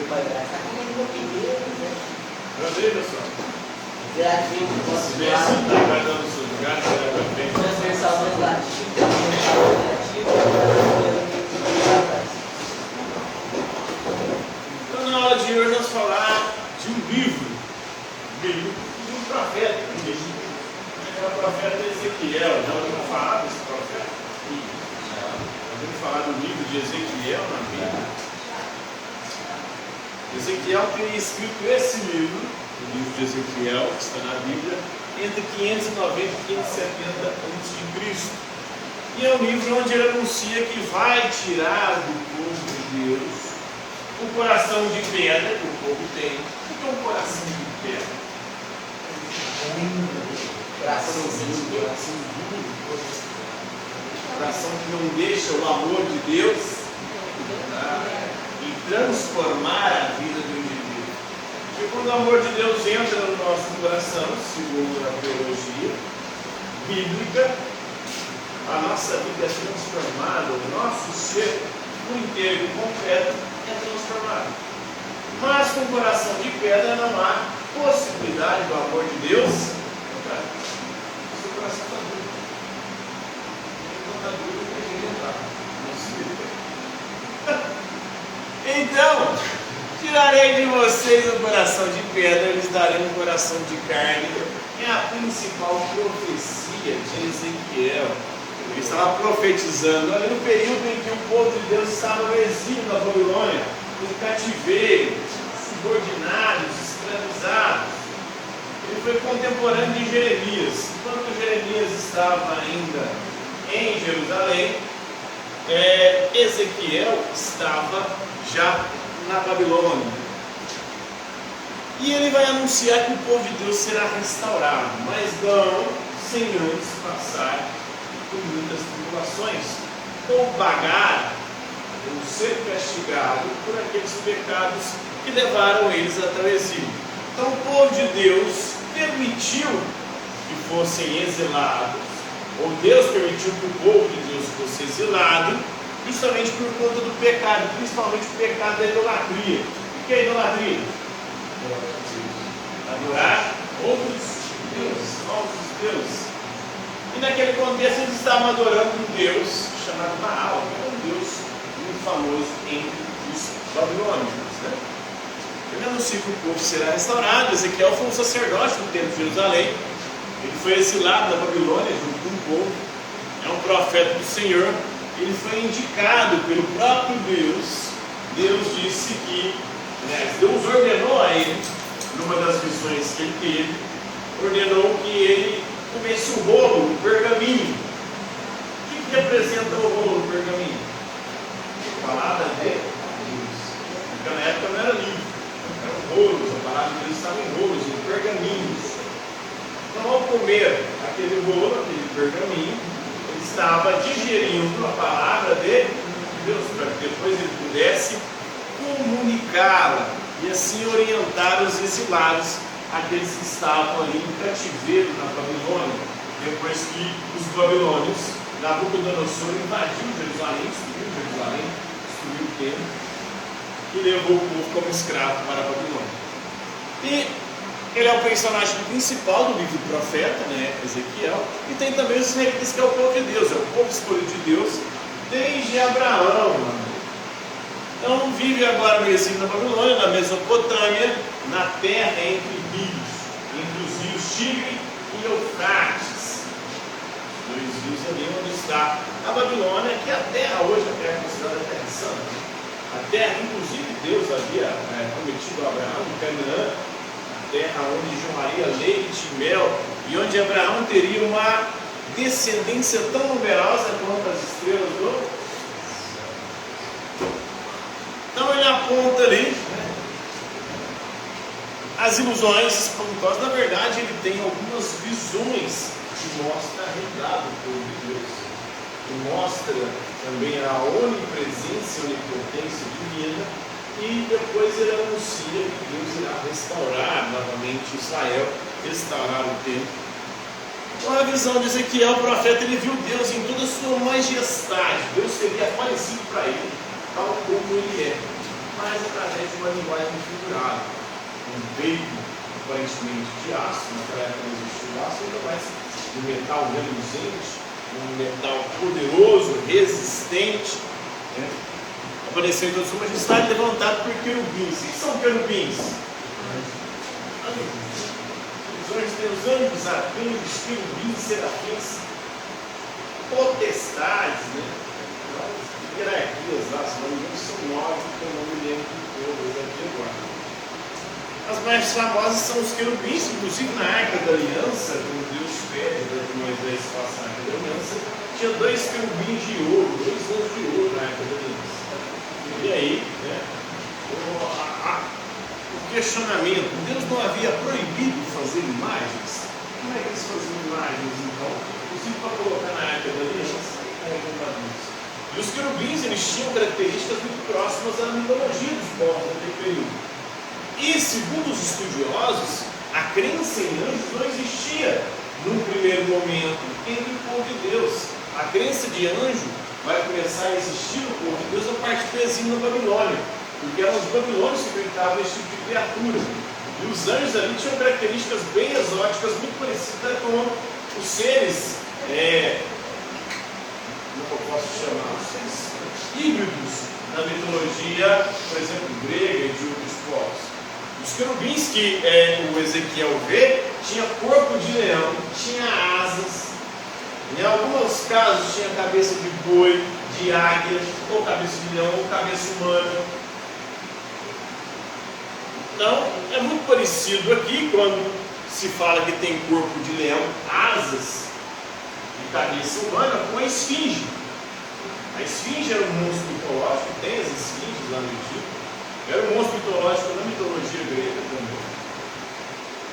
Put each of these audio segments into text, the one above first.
para gastar, como ele não pediu, né? Prazer, pessoal. Gratuito, posso Se falar. você está guardando o seu lugar, você vai para frente. Transversal negativo, negativo, Então, na aula de hoje, nós vamos falar de um livro bíblico de um profeta bíblico. É o profeta Ezequiel. Já ouviu falar desse profeta? Já ouviu falar do livro de Ezequiel na Bíblia? Ezequiel teria escrito esse livro, o livro de Ezequiel, que está na Bíblia, entre 590 e 570 a.C. E é um livro onde ele anuncia que vai tirar do povo de Deus o coração de pedra que o povo tem. O que é um coração de pedra? Coração que não deixa o amor de Deus e transformar a vida do indivíduo. Porque quando o amor de Deus entra no nosso coração, segundo a teologia bíblica, a nossa vida é transformada, o nosso ser por inteiro e completo é transformado. Mas com o coração de pedra não há possibilidade do amor de Deus. Seu coração está duro. Não está duro, não tem que entrar. Então, tirarei de vocês o coração de pedra, lhes darei um coração de carne. É a principal profecia de Ezequiel. Ele estava profetizando ali no período em que o povo de Deus estava no exílio da Babilônia, no cativeiro, subordinados, escravizados. Ele foi contemporâneo de Jeremias. Quando Jeremias estava ainda em Jerusalém, Ezequiel estava já na Babilônia. E ele vai anunciar que o povo de Deus será restaurado, mas não sem antes passar por muitas tribulações, ou pagar, ou ser castigado por aqueles pecados que levaram eles até o exílio. Então o povo de Deus permitiu que fossem exilados, ou Deus permitiu que o povo de Deus fosse exilado, justamente por conta do pecado, principalmente o pecado da idolatria. O que é idolatria? Adorar outros deuses, falsos deuses. E naquele contexto eles estavam adorando um Deus chamado Baal, que é um Deus muito famoso entre os babilônicos. Ele anuncia que o povo será restaurado. Ezequiel foi um sacerdote do templo de Jerusalém. Ele foi exilado na Babilônia junto com o povo. É um profeta do Senhor. Ele foi indicado pelo próprio Deus. Deus disse que, Deus ordenou a ele, numa das visões que ele teve, ordenou que ele comesse o rolo, o pergaminho. O que representa o rolo, o pergaminho? A palavra de Deus. Porque na época não era livro, eram rolos, a palavra de Deus estava em rolos, em pergaminhos. Então, ao comer aquele rolo, aquele pergaminho, ele estava digerindo a palavra de Deus, para que depois ele pudesse comunicá-la e assim orientar os exilados, aqueles que estavam ali em cativeiro na Babilônia, depois que os babilônios, Nabucodonosor, invadiu Jerusalém, destruiu o templo e levou o povo como escravo para a Babilônia. E ele é o personagem principal do livro do profeta, Ezequiel, e tem também os israelitas, que é o povo de Deus, é o povo escolhido de Deus desde Abraão. Então vive agora no exílio na Babilônia, na Mesopotâmia, na terra entre os rios Tigre e Eufrates. Dois rios ali onde está a Babilônia, que é a terra hoje, a terra considerada a terra santa. A terra, inclusive, Deus havia prometido a Abraão, em Canaã, a terra onde jorraria leite e mel, e onde Abraão teria uma descendência tão numerosa quanto as estrelas do... Então ele aponta ali as ilusões espantosas. Na verdade, ele tem algumas visões que mostram a realidade do povo de Deus, que mostra também a onipresença e onipotência divina, e depois ele anuncia que Deus irá restaurar novamente Israel, restaurar o templo. Então a visão de Ezequiel, o profeta, ele viu Deus em toda a sua majestade. Deus teria aparecido para ele, tal como ele é, mas através de uma linguagem figurada. Um peito aparentemente de aço, naquela época não existia o aço, ainda mais um metal reluzente, um metal poderoso, resistente, né? Apareceu então sua majestade levantado por querubins. O que são querubins? Os anjos têm os anjos, arcanjos, querubins, serafins, potestades, né? Hierarquias lá, se não me engano, são 9, que eu não me lembro de todas aqui agora. As mais famosas são os querubins, inclusive na Arca da Aliança, quando Deus pede para Moisés faça a Arca da Aliança, tinha 2 querubins de ouro, 2 anjos de ouro na Arca da Aliança. E aí, né, o questionamento, Deus não havia proibido fazer imagens? Como é que eles faziam imagens, então? Inclusive para colocar na Arca da Aliança, e os querubins, eles tinham características muito próximas à mitologia dos povos daquele período. E, segundo os estudiosos, a crença em anjos não existia num primeiro momento entre o povo de Deus. A crença de anjo vai começar a existir no povo de Deus a partir do exílio na Babilônia, porque eram os babilônios que acreditavam nesse tipo de criatura. E os anjos ali tinham características bem exóticas, muito parecidas com os seres, como eu posso chamar, os seres híbridos na mitologia, por exemplo, grega e de outros povos. Os querubins que o Ezequiel vê, tinha corpo de leão, tinha asas, em alguns casos tinha cabeça de boi, de águia, ou cabeça de leão, ou cabeça humana. Então, é muito parecido aqui quando se fala que tem corpo de leão, asas e cabeça humana com a esfinge. A esfinge era um monstro mitológico, tem as esfinges lá no Egito. Era um monstro mitológico na mitologia grega também.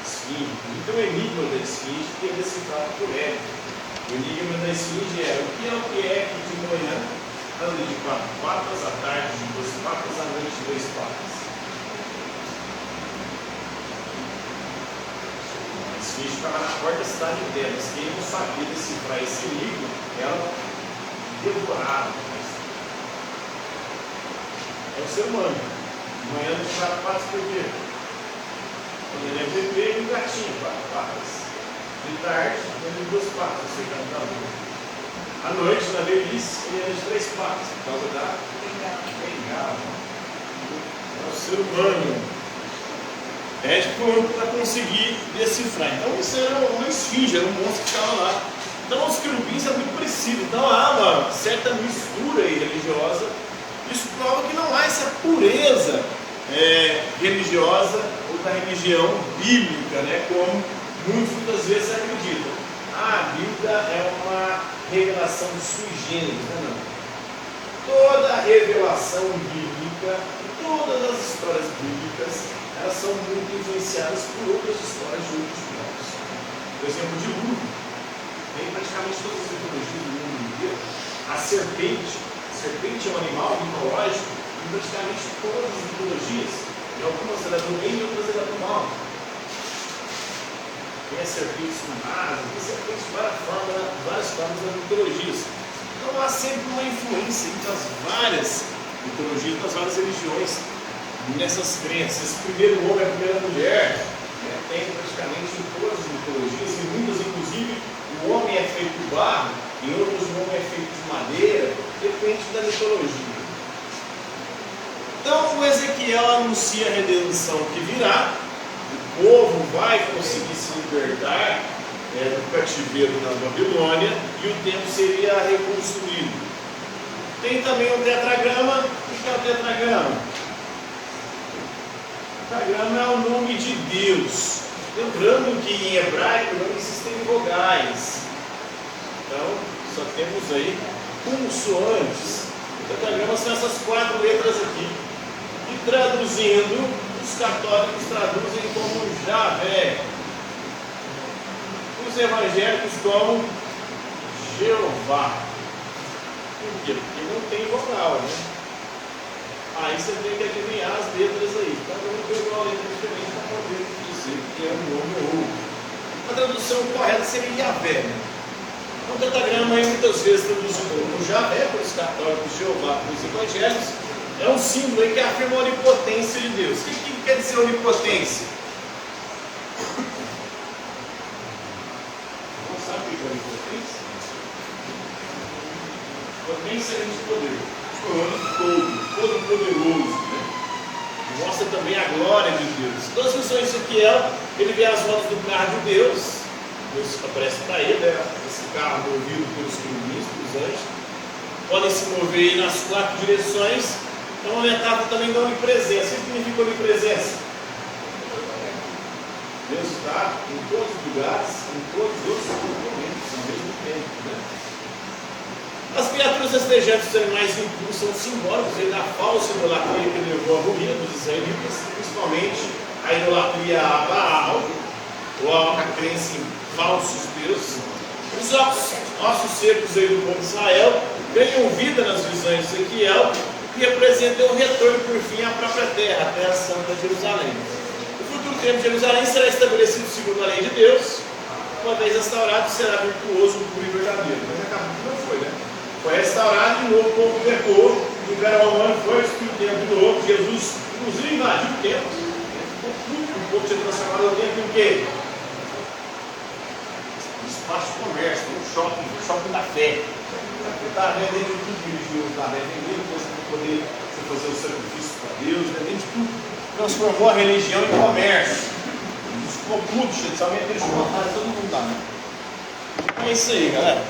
Esfinge. Então, o enigma da esfinge que é decifrado por ele. O enigma da esfinge é o que é que de manhã anda de 4 patas, à tarde de 2 patas, à noite de 2 patas. A esfinge estava na porta da cidade de Tebas. Quem não sabia decifrar esse enigma, ela devorava. É o ser humano. De manhã anda de 4 patas por quê? Quando ele é bebê, ele gatinho, 4 patas. De tarde, ele de 2 patas, você canta da lua. À noite, na velhice, ele anda de 3 patas, por causa da bengala. É o ser humano. Para conseguir decifrar. Então, isso era uma esfinge, era um monstro que estava lá. Então, os querubins é muito parecido. Então, há uma certa mistura aí religiosa. Isso prova que não há essa pureza religiosa ou da religião bíblica, né, como muitas vezes se acreditam. A Bíblia é uma revelação sui generis, não. Toda a revelação bíblica, todas as histórias bíblicas, elas são muito influenciadas por outras histórias de outros povos. Por exemplo, de Lúcio, tem praticamente todas as mitologias do mundo inteiro. A serpente é um animal mitológico em praticamente todas as mitologias. E algumas ela é do bem e outras ela é do mal. Tem as serpentes lunares, tem serpentes de várias formas das mitologias. Então há sempre uma influência entre as várias mitologias, das várias religiões, nessas crenças. Esse primeiro homem, a primeira mulher, tem praticamente em todas as mitologias, em muitas, inclusive, o homem é feito de barro, em outros o homem é feito de madeira, depende da mitologia. Então o Ezequiel anuncia a redenção que virá, o povo vai conseguir se libertar do cativeiro na Babilônia e o templo seria reconstruído. Tem também o tetragrama. O que é o tetragrama? O tetragrama é o nome de Deus. Lembrando que em hebraico não existem vogais. Então, só temos aí consoantes. O tetragrama são essas 4 letras aqui. E traduzindo, os católicos traduzem como Javé. Os evangélicos como Jeová. Por quê? Porque não tem vogal, né? Aí você tem que adivinhar as letras aí. Cada um pegou uma letra diferente para poder dizer que é um nome ou outro. A tradução correta seria Javé, né? O tetragrama aí muitas vezes traduzido como Javé, para os católicos, Jeová, para os evangélicos, é um símbolo aí que afirma a onipotência de Deus. O que quer dizer onipotência? Não sabe o que é onipotência? Potência é de poder. Todo poderoso, né? Mostra também a glória de Deus. Então, as visões de Ezequiel, ele vê as rodas do carro de Deus. Deus aparece para ele, né? Esse carro movido pelos querubins, pelos anjos. Podem se mover aí nas 4 direções. Então, uma metáfora também da onipresença. O que significa onipresença? Deus está em todos os lugares, em todos os momentos, ao mesmo tempo, né? As criaturas rastejantes dos animais impuros são simbólicos da falsa idolatria que levou à ruína dos israelitas, principalmente a idolatria a Baal, ou a crença em falsos deuses. Os ossos secos aí do povo de Israel ganham vida nas visões de Ezequiel, que representam o retorno por fim à própria terra, a terra santa de Jerusalém. O futuro tempo de Jerusalém será estabelecido segundo a lei de Deus, uma vez restaurado será virtuoso, puro e verdadeiro. Mas acabou que não foi, né? Foi restaurado de novo, o povo pecou, o Império Romano foi destruído o templo de novo, Jesus inclusive invadiu o templo, o povo tinha transformado o templo em quê? Um espaço de comércio, um shopping da fé. Está vendendo tudo religioso, está vendendo coisa para poder fazer o sacrifício para Deus, vende tudo. Transformou a religião em comércio. Ficou tudo, especialmente eles todo mundo lá, né? É isso aí, galera.